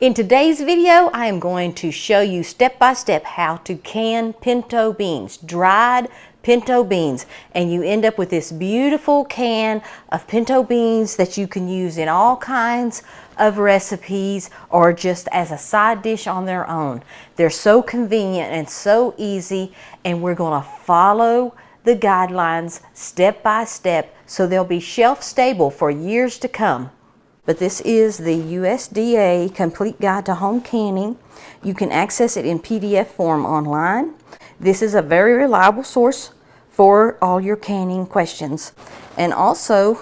In today's video, I am going to show you step by step how to can pinto beans, dried pinto beans, and you end up with this beautiful can of pinto beans that you can use in all kinds of recipes or just as a side dish on their own. They're so convenient and so easy, and we're going to follow the guidelines step by step so they'll be shelf stable for years to come. But this is the USDA Complete Guide to Home Canning. You can access it in PDF form online. This is a very reliable source for all your canning questions. And also,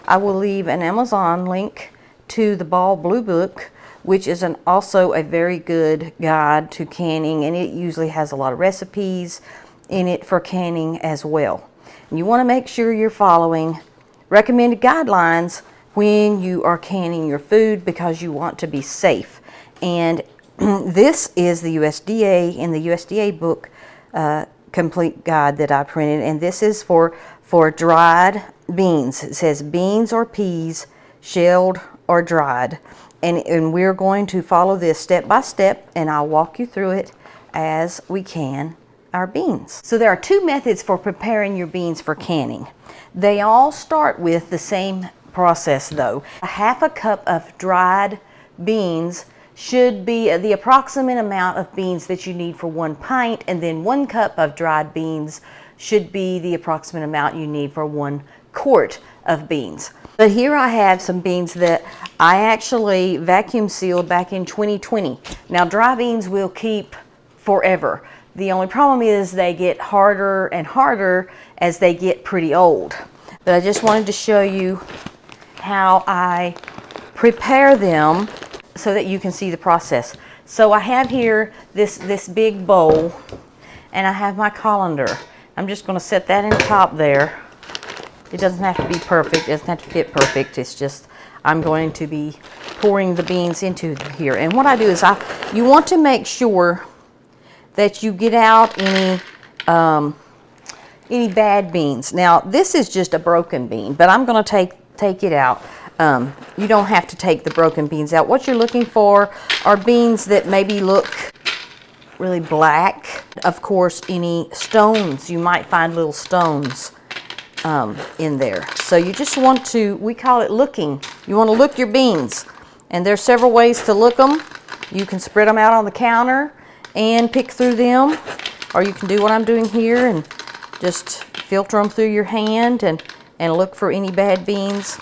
I will leave an Amazon link to the Ball Blue Book, which is also a very good guide to canning, and it usually has a lot of recipes in it for canning as well. And you want to make sure you're following recommended guidelines when you are canning your food because you want to be safe. And this is the USDA in the USDA book complete guide that I printed, and this is for dried beans. It says beans or peas, shelled or dried, and we're going to follow this step by step, and I'll walk you through it as we can our beans. So there are two methods for preparing your beans for canning. They all start with the same process though. A half a cup of dried beans should be the approximate amount of beans that you need for 1 pint, and then 1 cup of dried beans should be the approximate amount you need for 1 quart of beans. But here I have some beans that I actually vacuum sealed back in 2020. Now dry beans will keep forever. The only problem is they get harder and harder as they get pretty old. But I just wanted to show you how I prepare them so that you can see the process. So I have here this big bowl, and I have my colander. I'm just going to set that in top there. It doesn't have to be perfect, it doesn't have to fit perfect, it's just I'm going to be pouring the beans into here. And what I do is you want to make sure that you get out any bad beans. Now this is just a broken bean, but I'm going to take it out. You don't have to take the broken beans out. What you're looking for are beans that maybe look really black. Of course, any stones, you might find little stones in there. So you just want to, we call it looking. You want to look your beans, and there's several ways to look them. You can spread them out on the counter and pick through them, or you can do what I'm doing here and just filter them through your hand and look for any bad beans.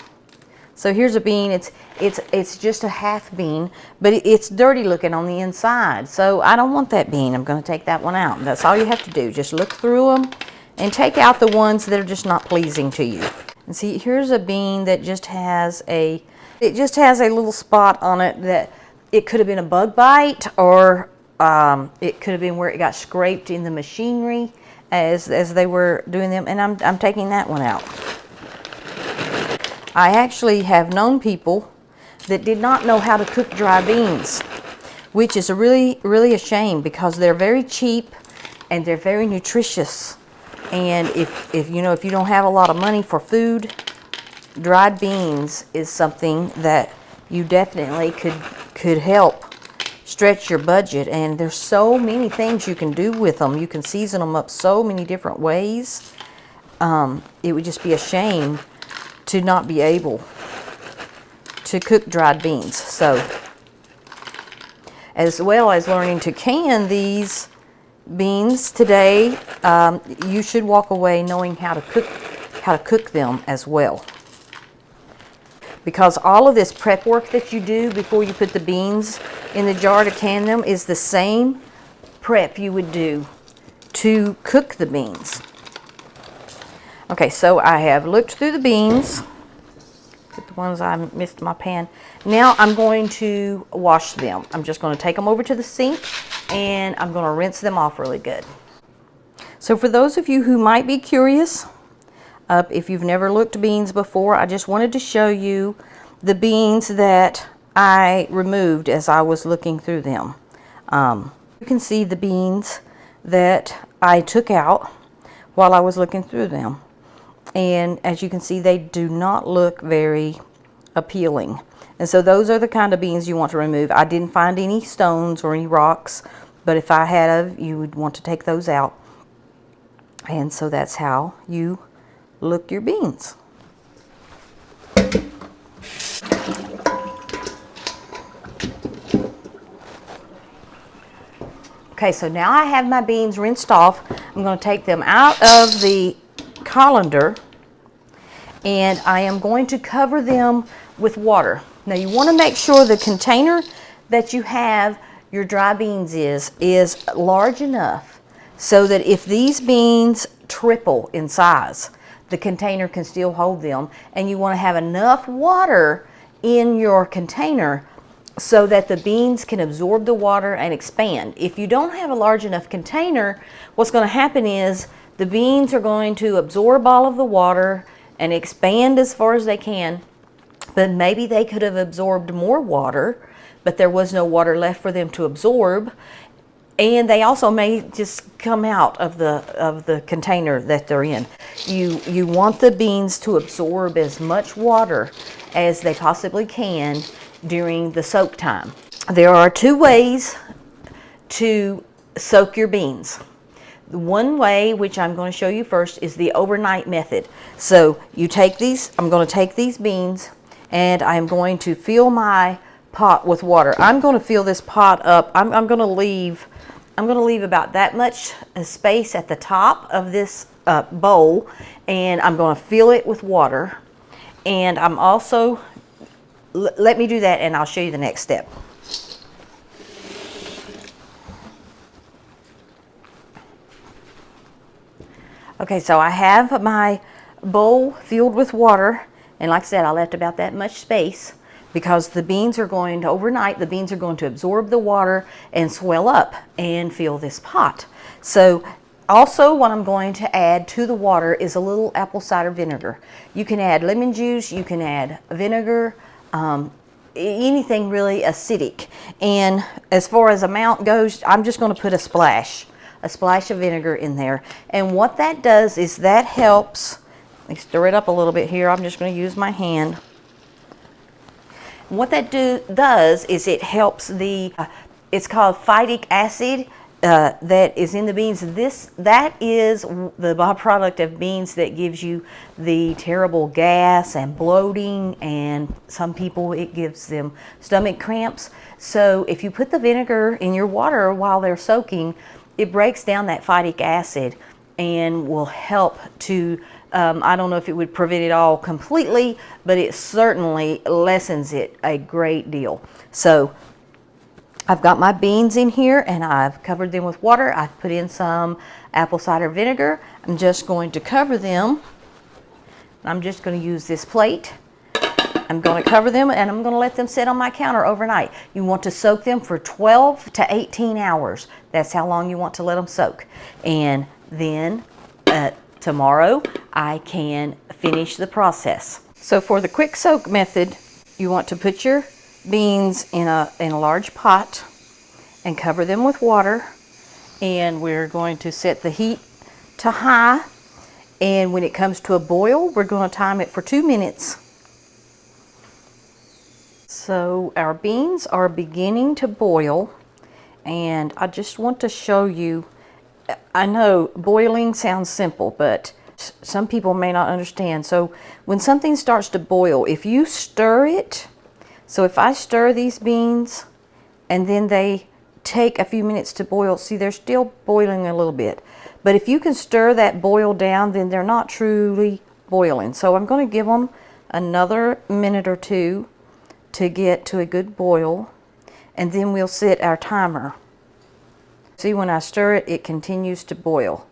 So here's a bean. It's just a half bean, but it's dirty looking on the inside. So I don't want that bean. I'm going to take that one out. And that's all you have to do. Just look through them and take out the ones that are just not pleasing to you. And see, here's a bean that just has a little spot on it that it could have been a bug bite, or it could have been where it got scraped in the machinery as they were doing them. And I'm taking that one out. I actually have known people that did not know how to cook dry beans, which is really a shame because they're very cheap and they're very nutritious. And if you don't have a lot of money for food, dried beans is something that you definitely could help stretch your budget. And there's so many things you can do with them. You can season them up so many different ways. It would just be a shame to not be able to cook dried beans. So, as well as learning to can these beans today, you should walk away knowing how to cook them as well. Because all of this prep work that you do before you put the beans in the jar to can them is the same prep you would do to cook the beans. Okay, so I have looked through the beans, the ones I missed in my pan. Now I'm going to wash them. I'm just going to take them over to the sink and I'm going to rinse them off really good. So for those of you who might be curious, if you've never looked beans before, I just wanted to show you the beans that I removed as I was looking through them. You can see the beans that I took out while I was looking through them. And as you can see, they do not look very appealing. And so those are the kind of beans you want to remove. I didn't find any stones or any rocks, but if I had, you would want to take those out. And so that's how you look your beans. Okay, so now I have my beans rinsed off. I'm going to take them out of the colander, and I am going to cover them with water. Now you want to make sure the container that you have your dry beans is large enough so that if these beans triple in size, the container can still hold them. And you want to have enough water in your container so that the beans can absorb the water and expand. If you don't have a large enough container, what's going to happen is the beans are going to absorb all of the water and expand as far as they can, but maybe they could have absorbed more water, but there was no water left for them to absorb, and they also may just come out of the container that they're in. You want the beans to absorb as much water as they possibly can during the soak time. There are two ways to soak your beans. The one way, which I'm going to show you first, is the overnight method. So you take these, I'm going to take these beans and I'm going to fill my pot with water. I'm going to fill this pot up. I'm going to leave about that much space at the top of this bowl, and I'm going to fill it with water. And I'm also, let me do that and I'll show you the next step. Okay, so I have my bowl filled with water, and like I said, I left about that much space because the beans are going to, overnight, the beans are going to absorb the water and swell up and fill this pot. So also what I'm going to add to the water is a little apple cider vinegar. You can add lemon juice, you can add vinegar, anything really acidic. And as far as amount goes, I'm just going to put a splash of vinegar in there. And what that does is that helps, let me stir it up a little bit here. I'm just going to use my hand. And what that does is it helps the, it's called phytic acid that is in the beans. That is the byproduct of beans that gives you the terrible gas and bloating, and some people it gives them stomach cramps. So if you put the vinegar in your water while they're soaking, it breaks down that phytic acid and will help to, I don't know if it would prevent it all completely, but it certainly lessens it a great deal. So I've got my beans in here and I've covered them with water. I've put in some apple cider vinegar. I'm just going to cover them. I'm just going to use this plate. I'm going to cover them and I'm going to let them sit on my counter overnight. You want to soak them for 12 to 18 hours. That's how long you want to let them soak. And then tomorrow I can finish the process. So for the quick soak method, you want to put your beans in a large pot and cover them with water, and we're going to set the heat to high, and when it comes to a boil, we're going to time it for 2 minutes. So our beans are beginning to boil, and I just want to show you, I know boiling sounds simple, but some people may not understand. So when something starts to boil, if you stir it, so if I stir these beans and then they take a few minutes to boil, see they're still boiling a little bit. But if you can stir that boil down, then they're not truly boiling. So I'm going to give them another minute or two to get to a good boil, and then we'll set our timer. See, when I stir it, it continues to boil.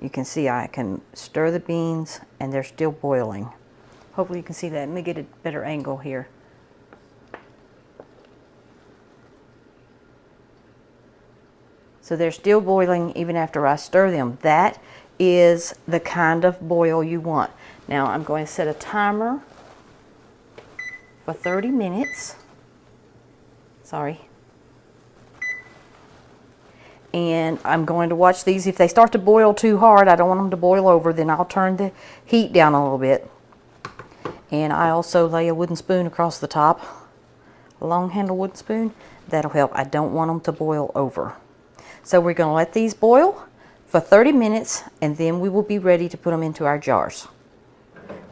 You can see I can stir the beans and they're still boiling. Hopefully you can see that. Let me get a better angle here. So they're still boiling even after I stir them. That is the kind of boil you want. Now I'm going to set a timer for 30 minutes. Sorry. And I'm going to watch these. If they start to boil too hard, I don't want them to boil over, then I'll turn the heat down a little bit. And I also lay a wooden spoon across the top, a long handle wooden spoon. That'll help. I don't want them to boil over. So we're going to let these boil for 30 minutes, and then we will be ready to put them into our jars.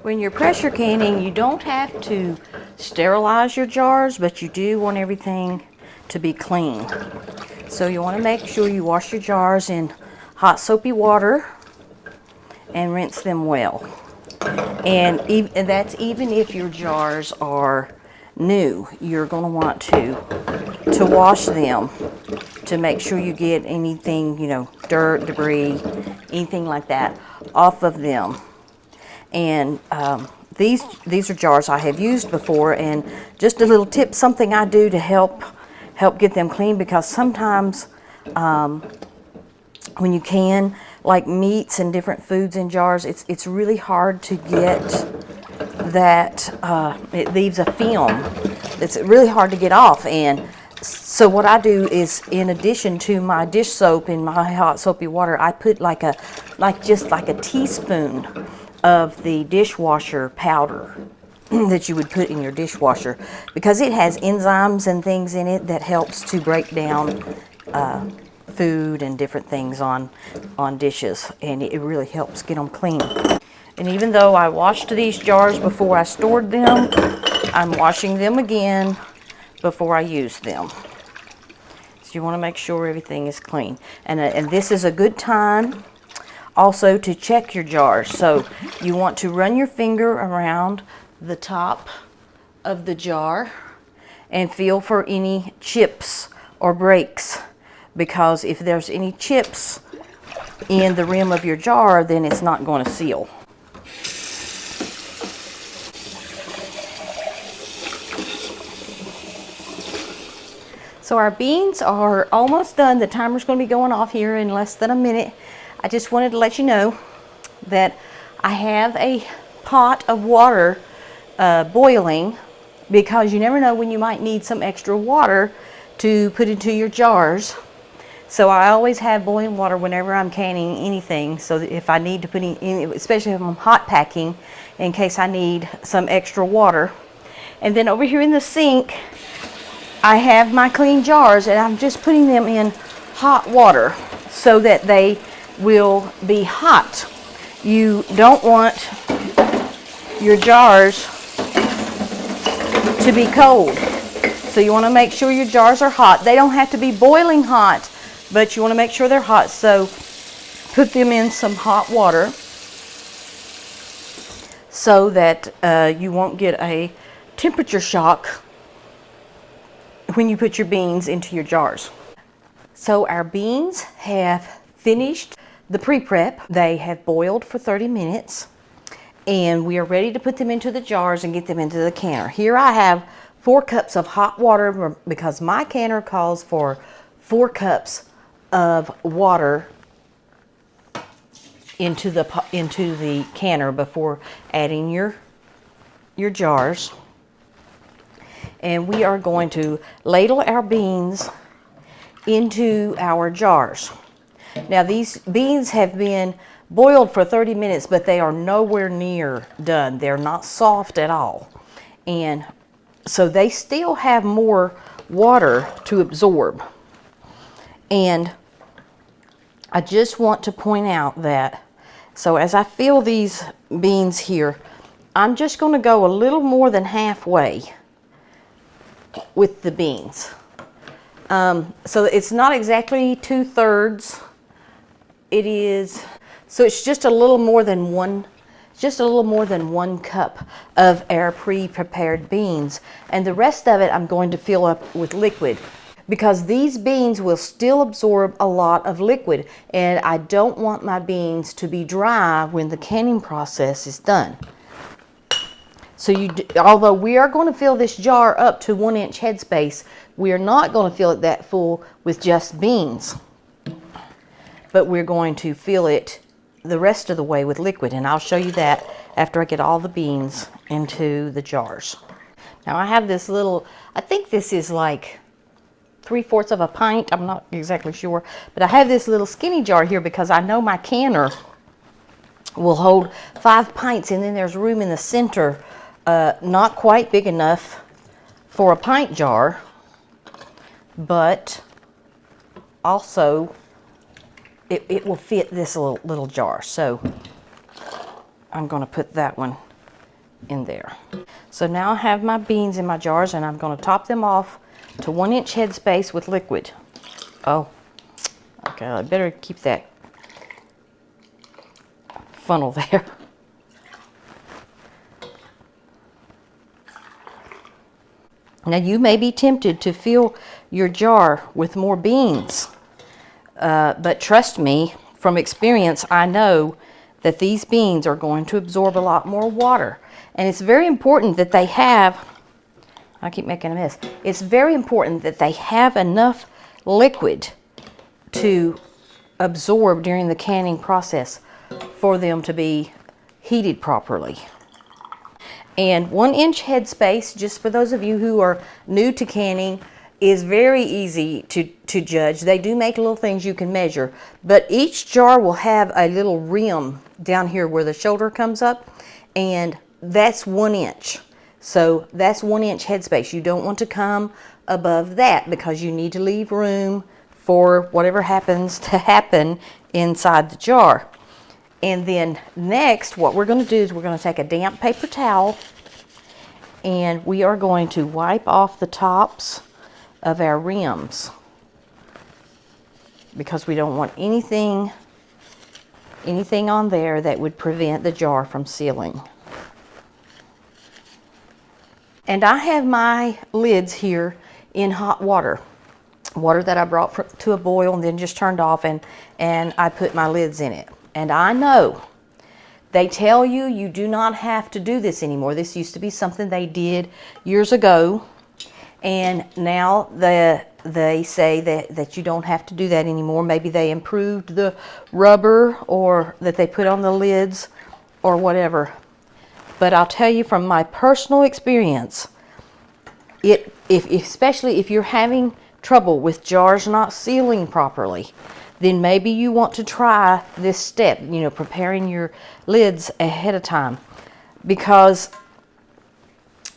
When you're pressure canning, you don't have to sterilize your jars, but you do want everything to be clean. So you want to make sure you wash your jars in hot soapy water and rinse them well. And that's even if your jars are new, you're going to want to wash them to make sure you get anything, you know, dirt, debris, anything like that off of them. And these are jars I have used before, and just a little tip, something I do to help get them clean, because sometimes when you can, like meats and different foods in jars, it's really hard to get that, it leaves a film. It's really hard to get off. And so what I do is, in addition to my dish soap in my hot soapy water, I put just like a teaspoon of the dishwasher powder that you would put in your dishwasher, because it has enzymes and things in it that helps to break down food and different things on dishes, and it really helps get them clean. And even though I washed these jars before I stored them, I'm washing them again before I use them. So you want to make sure everything is clean, and this is a good time also to check your jars. So you want to run your finger around the top of the jar and feel for any chips or breaks, because if there's any chips in the rim of your jar, then it's not going to seal. So our beans are almost done. The timer's going to be going off here in less than a minute. I just wanted to let you know that I have a pot of water boiling, because you never know when you might need some extra water to put into your jars. So I always have boiling water whenever I'm canning anything, so that if I need to put in, especially if I'm hot packing, in case I need some extra water. And then over here in the sink, I have my clean jars, and I'm just putting them in hot water so that they will be hot. You don't want your jars to be cold. So you want to make sure your jars are hot. They don't have to be boiling hot, but you want to make sure they're hot. So put them in some hot water so that you won't get a temperature shock when you put your beans into your jars. So our beans have finished the pre-prep. They have boiled for 30 minutes, and we are ready to put them into the jars and get them into the canner. Here I have 4 cups of hot water, because my canner calls for 4 cups of water into the canner before adding your jars. And we are going to ladle our beans into our jars. Now these beans have been boiled for 30 minutes, but they are nowhere near done. They're not soft at all. And so they still have more water to absorb. And I just want to point out that, so as I fill these beans here, I'm just going to go a little more than halfway with the beans. So it's not exactly 2/3. It is, so it's just a little more than one cup of our pre-prepared beans, and the rest of it I'm going to fill up with liquid, because these beans will still absorb a lot of liquid, and I don't want my beans to be dry when the canning process is done. So although we are going to fill this jar up to 1-inch headspace, we are not going to fill it that full with just beans, but we're going to fill it the rest of the way with liquid, and I'll show you that after I get all the beans into the jars. Now I have this little, I think this is like 3/4 of a pint, I'm not exactly sure, but I have this little skinny jar here because I know my canner will hold 5 pints, and then there's room in the center not quite big enough for a pint jar, but also it will fit this little jar. So I'm going to put that one in there. So now I have my beans in my jars, and I'm going to top them off to 1-inch headspace with liquid. Oh, okay, I better keep that funnel there. Now you may be tempted to fill your jar with more beans, but trust me, from experience, I know that these beans are going to absorb a lot more water. And it's very important that they have, I keep making a mess, it's very important that they have enough liquid to absorb during the canning process for them to be heated properly. And 1-inch headspace, just for those of you who are new to canning, is very easy to judge. They do make little things you can measure, but each jar will have a little rim down here where the shoulder comes up, and that's 1 inch. So that's 1-inch headspace. You don't want to come above that because you need to leave room for whatever happens to happen inside the jar. And then next, what we're going to do is we're going to take a damp paper towel, and we are going to wipe off the tops of our rims because we don't want anything on there that would prevent the jar from sealing. And I have my lids here in hot water that I brought to a boil and then just turned off, and I put my lids in it. And I know they tell you you do not have to do this anymore. This used to be something they did years ago, and now they say that you don't have to do that anymore. Maybe they improved the rubber or that they put on the lids or whatever. But I'll tell you from my personal experience, especially if you're having trouble with jars not sealing properly, then maybe you want to try this step, preparing your lids ahead of time. Because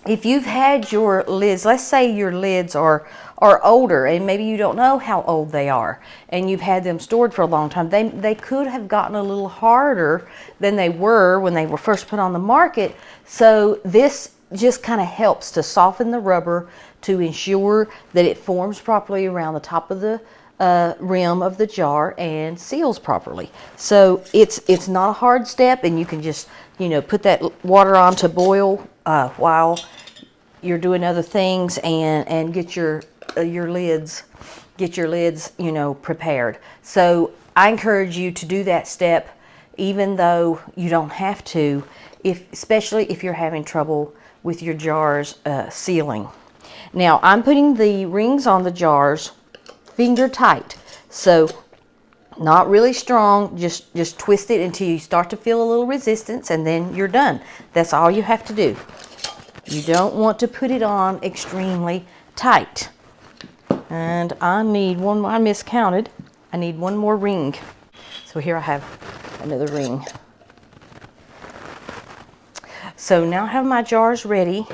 if you've had your lids, let's say your lids are older, and maybe you don't know how old they are, and you've had them stored for a long time, they could have gotten a little harder than they were when they were first put on the market. So this just kind of helps to soften the rubber to ensure that it forms properly around the top of the rim of the jar and seals properly. So it's not a hard step, and you can just put that water on to boil while you're doing other things, and get your lids prepared. So I encourage you to do that step, even though you don't have to, especially if you're having trouble with your jars sealing. Now I'm putting the rings on the jars finger tight, so not really strong, just twist it until you start to feel a little resistance, and then you're done. That's all you have to do. You don't want to put it on extremely tight. And I need one more. I miscounted. I need one more ring. So here I have another ring. So now I have my jars ready.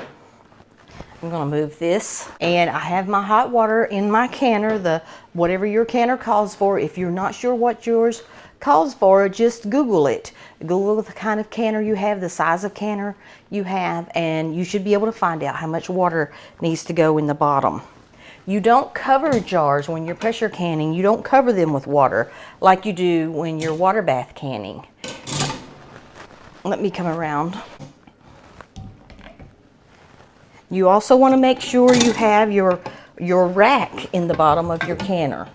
I'm going to move this, and I have my hot water in my canner, whatever your canner calls for. If you're not sure what yours calls for, just Google it. Google the kind of canner you have, the size of canner you have, and you should be able to find out how much water needs to go in the bottom. You don't cover jars when you're pressure canning. You don't cover them with water like you do when you're water bath canning. Let me come around. You also want to make sure you have your rack in the bottom of your canner.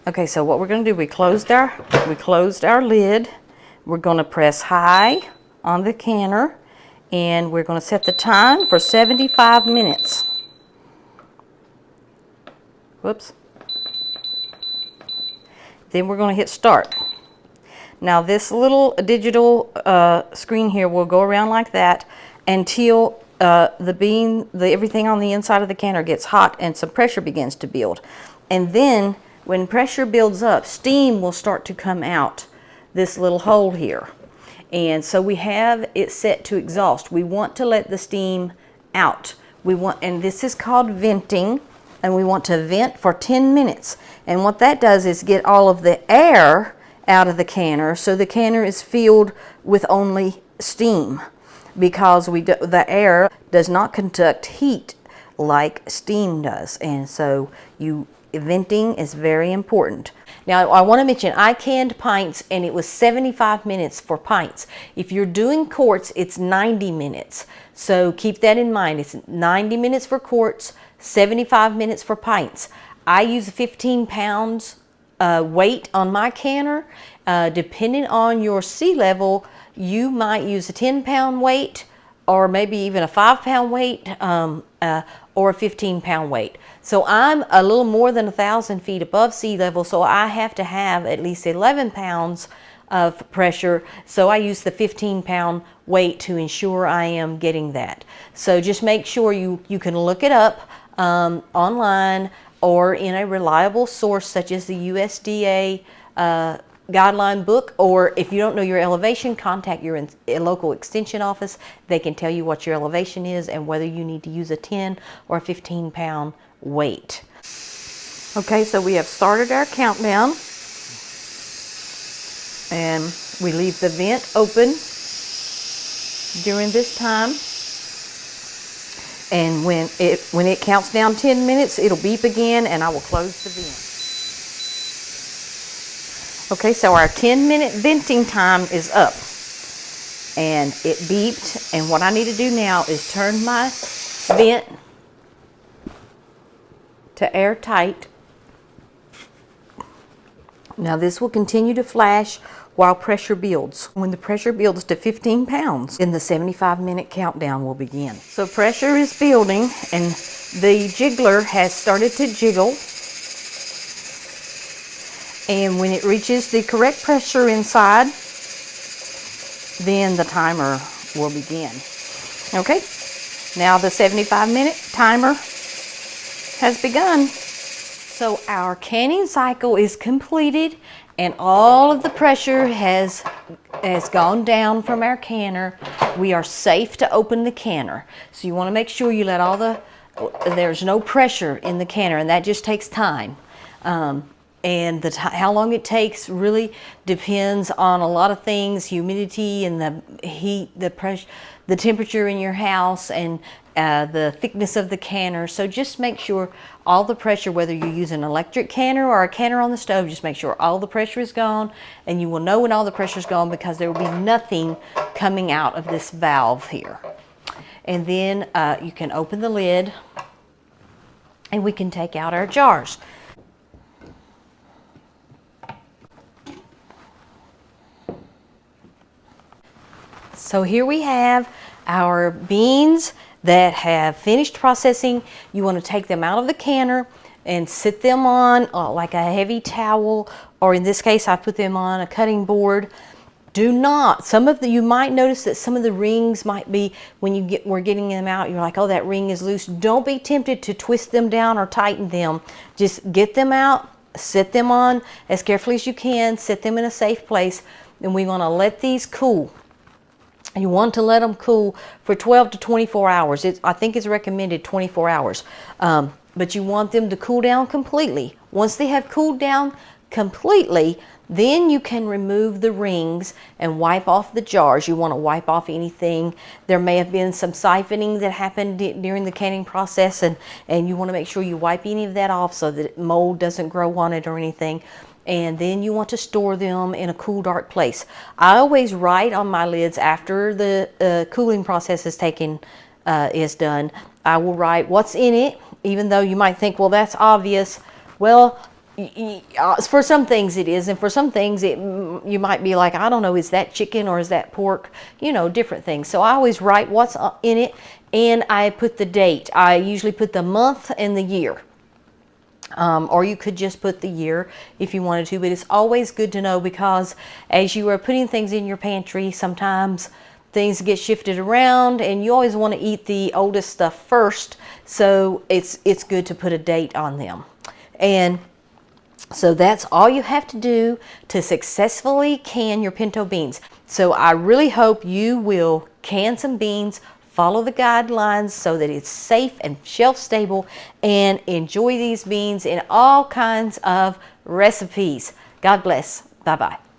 Okay, so what we're going to do, we closed our lid. We're going to press high on the canner, and we're going to set the time for 75 minutes. Whoops. Then we're going to hit start. Now this little digital screen here will go around like that, until everything on the inside of the canner gets hot and some pressure begins to build. And then when pressure builds up, steam will start to come out this little hole here. And so we have it set to exhaust. We want to let the steam out. And this is called venting, and we want to vent for 10 minutes. And what that does is get all of the air out of the canner, so the canner is filled with only steam, because the air does not conduct heat like steam does. And so venting is very important. Now I want to mention I canned pints, and it was 75 minutes for pints. If you're doing quarts, it's 90 minutes. So keep that in mind. It's 90 minutes for quarts, 75 minutes for pints. I use 15 pounds weight on my canner. Depending on your sea level, you might use a 10-pound weight, or maybe even a 5-pound weight, or a 15-pound weight. So I'm a little more than 1,000 feet above sea level, so I have to have at least 11 pounds of pressure. So I use the 15-pound weight to ensure I am getting that. So just make sure you can look it up online or in a reliable source such as the USDA guideline book, or if you don't know your elevation, contact your local extension office. They can tell you what your elevation is and whether you need to use a 10 or a 15-pound weight. Okay, so we have started our countdown, and we leave the vent open during this time. And when it counts down 10 minutes, it'll beep again, and I will close the vent. Okay, so our 10-minute venting time is up, and it beeped, and what I need to do now is turn my vent to airtight. Now this will continue to flash while pressure builds. When the pressure builds to 15 pounds, then the 75-minute countdown will begin. So pressure is building, and the jiggler has started to jiggle. And when it reaches the correct pressure inside, then the timer will begin. Okay, now the 75-minute timer has begun. So our canning cycle is completed, and all of the pressure has gone down from our canner. We are safe to open the canner. So you want to make sure you let there's no pressure in the canner, and that just takes time. And how long it takes really depends on a lot of things: humidity and the heat, the pressure, the temperature in your house, and the thickness of the canner. So just make sure all the pressure, whether you use an electric canner or a canner on the stove, just make sure all the pressure is gone, and you will know when all the pressure is gone because there will be nothing coming out of this valve here. And then you can open the lid, and we can take out our jars. So here we have our beans that have finished processing. You want to take them out of the canner and sit them on like a heavy towel, or in this case I put them on a cutting board. Do not, you might notice that some of the rings might be, when we're getting them out, you're like, oh, that ring is loose. Don't be tempted to twist them down or tighten them. Just get them out, sit them on as carefully as you can, sit them in a safe place, and we want to let these cool. You want to let them cool for 12 to 24 hours. I think it's recommended 24 hours. But you want them to cool down completely. Once they have cooled down completely, then you can remove the rings and wipe off the jars. You want to wipe off anything. There may have been some siphoning that happened during the canning process, and you want to make sure you wipe any of that off so that mold doesn't grow on it or anything. And then you want to store them in a cool, dark place. I always write on my lids after the cooling process is done. I will write what's in it, even though you might think, well, that's obvious. Well, for some things it is, and for some things you might be like, I don't know, is that chicken or is that pork? You know, different things. So I always write what's in it, and I put the date. I usually put the month and the year. Or you could just put the year if you wanted to, but it's always good to know, because as you are putting things in your pantry, sometimes things get shifted around, and you always want to eat the oldest stuff first, so it's good to put a date on them. And so that's all you have to do to successfully can your pinto beans. So I really hope you will can some beans, follow the guidelines so that it's safe and shelf stable, and enjoy these beans in all kinds of recipes. God bless. Bye-bye.